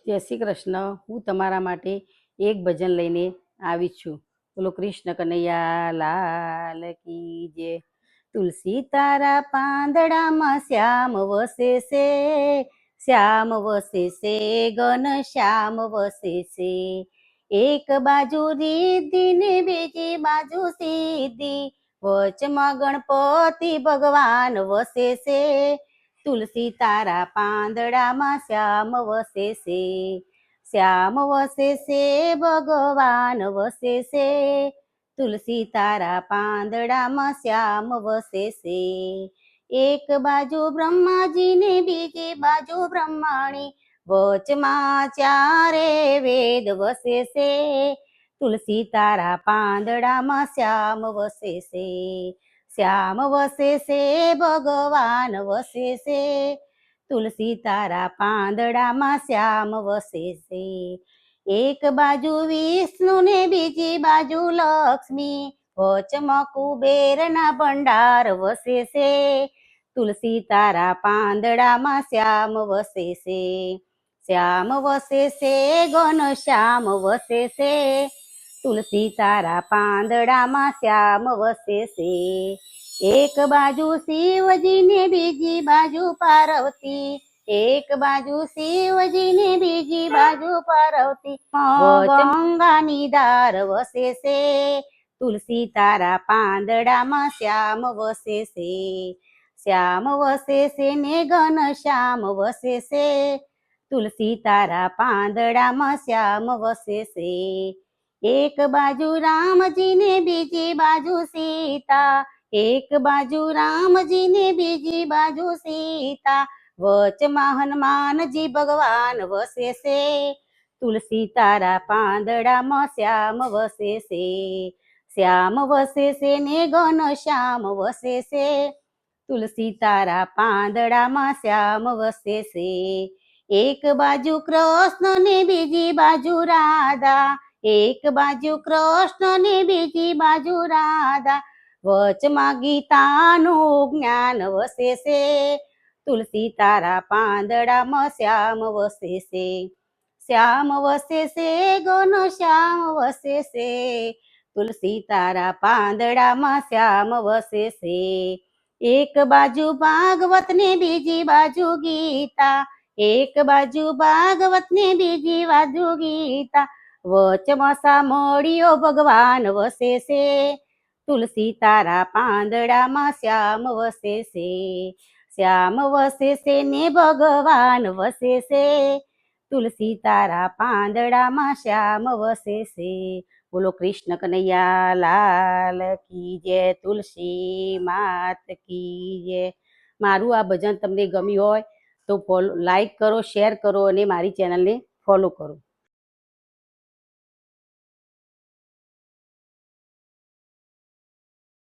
જય શ્રી કૃષ્ણ. હું તમારા માટે એક ભજન લઈને આવી છું. બોલો કૃષ્ણ કનૈયા લાલ કી જય. તુલસી તારા પાંદડામાં શ્યામ વસે છે, શ્યામ વસે છે, ઘન શ્યામ વસે છે. એક બાજુ રીતિ ને બીજી બાજુ સીધી, વચમાં ગણપતિ ભગવાન વસે છે. તુલસી તારા પાંદડામાં શ્યામ વસે છે, શ્યામ વસે છે, ભગવાન વસે છે. તુલસી તારા પાંદડામાં શ્યામ વસે છે. એક બાજુ બ્રહ્માજી ને બીજી બાજુ બ્રહ્માણી, વચમાં ચારે વેદ વસે છે. તુલસી તારા પાંદડામાં શ્યામ વસે છે, શ્યામ વસે છે, ભગવાન વસે છે. તુલસી તારા પાંદડામાં શ્યામ વસે છે. એક બાજુ વિષ્ણુ ને બીજી બાજુ લક્ષ્મી, વચમાં કુબેરના ભંડાર વસે છે. તુલસી તારા પાંદડામાં શ્યામ વસે છે, શ્યામ વસે છે, ઘન શ્યામ વસે છે. તુલસી તારા પાંદડામાં શ્યામ વસે છે. એક બાજુ શિવજી ને બીજી બાજુ પાર્વતી, એક બાજુ શિવજી ને બીજી બાજુ પાર્વતી, ગંગાની ધાર વસે છે. તુલસી તારા પાંદડામાં શ્યામ વસે છે, શ્યામ વસે છે, ને ઘન શ્યામ વસે છે. તુલસી તારા પાંદડામાં શ્યામ વસે છે. એક બાજુ રામજી ને બીજી બાજુ સીતા, એક બાજુ રામજી ને બીજી બાજુ સીતા, વચમાં હનુમાનજી ભગવાન વસે છે. તુલસી તારા પાંદડામાં શ્યામ વસે છે, શ્યામ વસે છે, ને ઘન શ્યામ વસે છે. તુલસી તારા પાંદડામાં શ્યામ વસે છે. એક બાજુ કૃષ્ણ ને બીજી બાજુ રાધા, એક બાજુ કૃષ્ણ ને બીજી બાજુ રાધા, વચમાં ગીતાનું જ્ઞાન વસે છે. તુલસી તારા પાંદડામાં શ્યામ વસે છે, શ્યામ વસે છે, ઘન શ્યામ વસે છે. તુલસી તારા પાંદડામાં શ્યામ વસે છે. એક બાજુ ભાગવત ને બીજી બાજુ ગીતા, એક બાજુ ભાગવત ને બીજી બાજુ ગીતા, વચમાં સામળિયો ભગવાન વસે છે. તુલસી તારા પાંદડામાં શ્યામ વસે છે, શ્યામ વસે છે, ને ભગવાન વસે છે. તુલસી તારા પાંદડામાં શ્યામ વસે છે. બોલો કૃષ્ણ કનૈયા લાલ કી જય, તુલસી માત કી જય. મારું આ ભજન તમને ગમ્યું હોય તો લાઈક કરો, શેર કરો અને મારી ચેનલને ફોલો કરો.